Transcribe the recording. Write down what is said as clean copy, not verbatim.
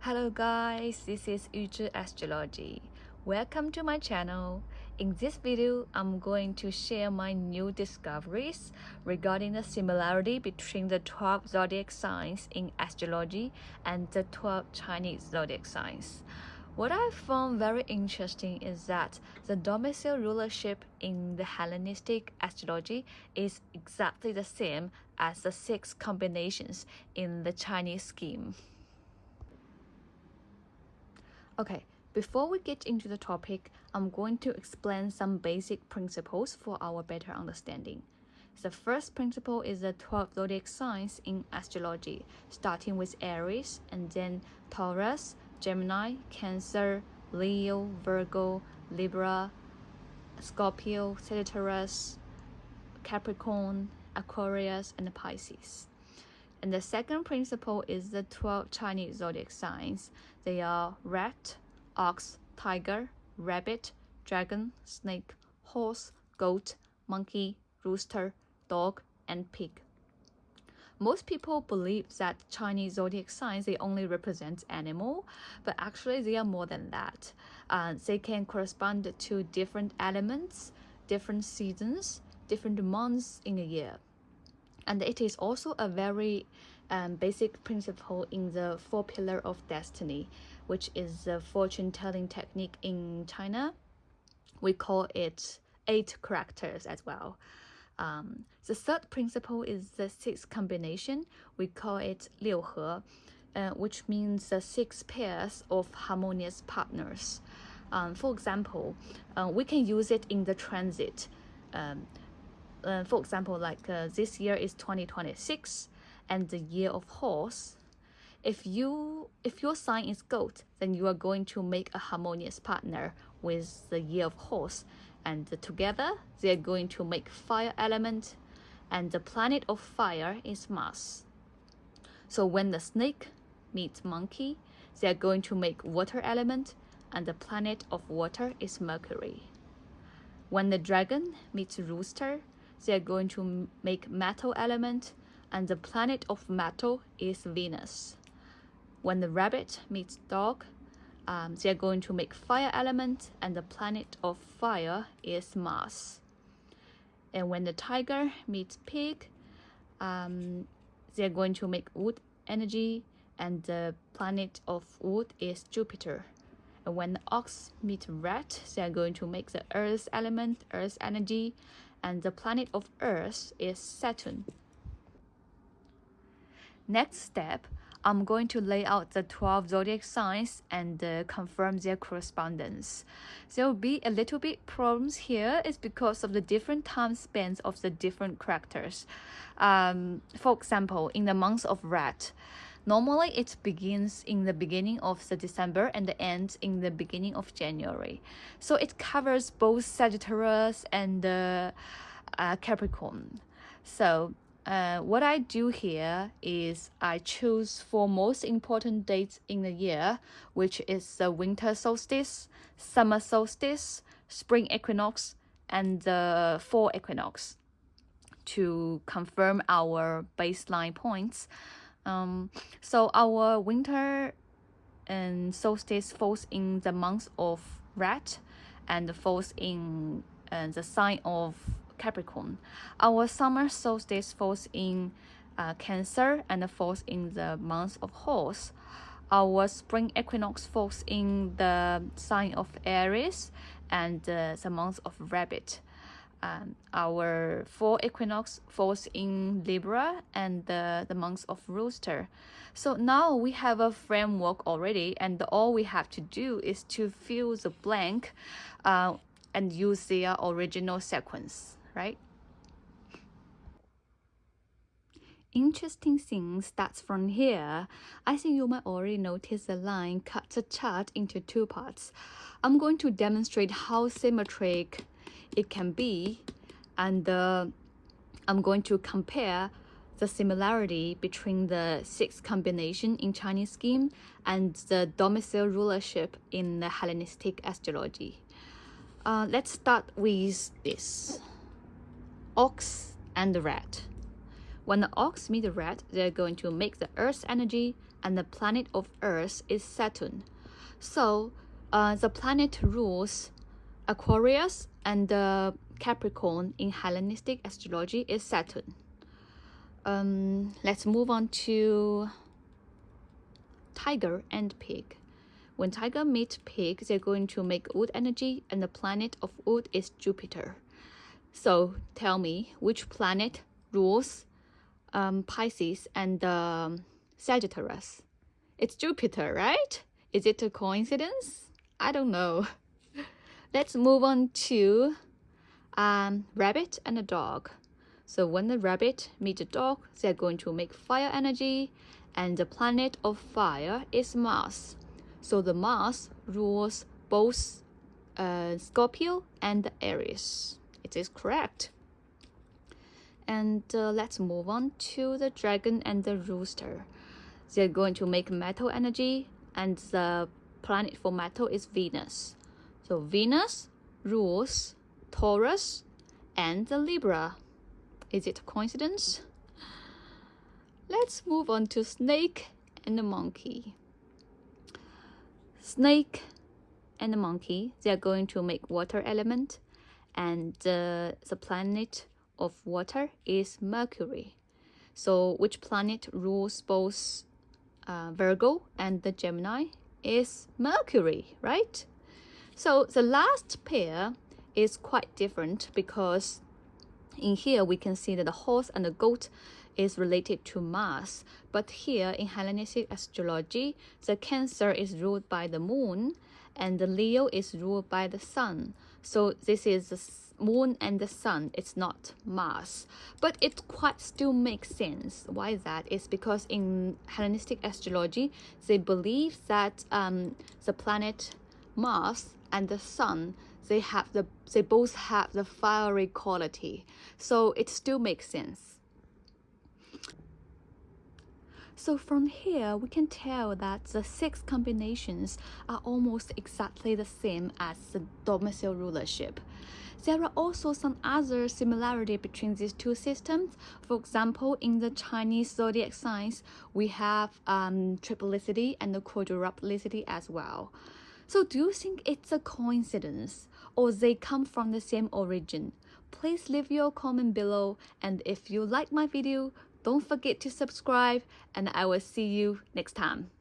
Hello guys, this is Astrology. Welcome to my channel. In this video, I'm going to share my new discoveries regarding the similarity between the 12 zodiac signs in astrology and the 12 Chinese zodiac signs. What I found very interesting is that the domicile rulership in the Hellenistic astrology is exactly the same as the 6 combinations in the Chinese scheme. Okay, before we get into the topic, I'm going to explain some basic principles for our better understanding. The first principle is the 12 zodiac signs in astrology, starting with Aries and then Taurus, Gemini, Cancer, Leo, Virgo, Libra, Scorpio, Sagittarius, Capricorn, Aquarius, and Pisces. And the second principle is the 12 Chinese zodiac signs. They are rat, ox, tiger, rabbit, dragon, snake, horse, goat, monkey, rooster, dog, and pig. Most people believe that Chinese zodiac signs, they only represent animal, but actually they are more than that. They can correspond to different elements, different seasons, different months in a year. And it is also a very basic principle in the 4 pillars of destiny, which is the fortune-telling technique in China. We call it 8 characters as well. The third principle is the 6 combination. We call it 六合, which means the 6 pairs of harmonious partners. For example, we can use it in the transit. For example, like this year is 2026 and the year of horse. If your sign is goat, then you are going to make a harmonious partner with the year of horse, and together they are going to make fire element, and the planet of fire is Mars. So when the snake meets monkey, they are going to make water element, and the planet of water is Mercury. When the dragon meets rooster, they are going to make metal element, and the planet of metal is Venus. When the rabbit meets dog, they are going to make fire element, and the planet of fire is Mars. And when the tiger meets pig, they are going to make wood energy, and the planet of wood is Jupiter. And when the ox meets rat, they are going to make the earth element, earth energy, and the planet of earth is Saturn. Next step, I'm going to lay out the 12 zodiac signs and confirm their correspondence. There will be a little bit problems here. It's because of the different time spans of the different characters. For example, in the month of rat, normally it begins in the beginning of the December and ends in the beginning of January. So it covers both Sagittarius and Capricorn. So what I do here is I choose 4 most important dates in the year, which is the winter solstice, summer solstice, spring equinox, and the fall equinox to confirm our baseline points. So our winter and solstice falls in the month of rat and falls in the sign of Capricorn. Our summer solstice falls in Cancer and falls in the month of horse. Our spring equinox falls in the sign of Aries and the month of rabbit. Our fall equinox falls in Libra and the month of rooster. So now we have a framework already, and all we have to do is to fill the blank and use their original sequence, right? Interesting thing starts from here. I think you might already notice the line cuts the chart into 2 parts. I'm going to demonstrate how symmetric it can be, and I'm going to compare the similarity between the 6 combination in Chinese scheme and the domicile rulership in the Hellenistic astrology. Let's start with this ox and the rat. When the ox meet the rat, they're going to make the Earth's energy, and the planet of Earth is Saturn. So the planet rules Aquarius, and the Capricorn in Hellenistic astrology is Saturn. Let's move on to tiger and pig. When tiger meet pig, they're going to make wood energy, and the planet of wood is Jupiter. So tell me, which planet rules Pisces and Sagittarius? It's Jupiter, right? Is it a coincidence? I don't know. Let's move on to rabbit and a dog. So when the rabbit meet the dog, they're going to make fire energy, and the planet of fire is Mars. So the Mars rules both Scorpio and Aries. It is correct. And let's move on to the dragon and the rooster. They're going to make metal energy, and the planet for metal is Venus. So Venus rules Taurus and the Libra. Is it a coincidence? Let's move on to snake and the monkey. Snake and the monkey, they are going to make water element, and the planet of water is Mercury. So which planet rules both Virgo and the Gemini is Mercury, right? So the last pair is quite different, because in here we can see that the horse and the goat is related to Mars, but here in Hellenistic astrology, the Cancer is ruled by the moon and the Leo is ruled by the sun. So this is the moon and the sun, it's not Mars, but it quite still makes sense. Why is that? It's because in Hellenistic astrology, they believe that the planet Mars and the sun, they both have the fiery quality, so it still makes sense. So from here, we can tell that the 6 combinations are almost exactly the same as the domicile rulership. There are also some other similarity between these two systems. For example, in the Chinese zodiac signs, we have triplicity and the quadruplicity as well. So do you think it's a coincidence, or they come from the same origin? Please leave your comment below, and if you like my video, don't forget to subscribe, and I will see you next time.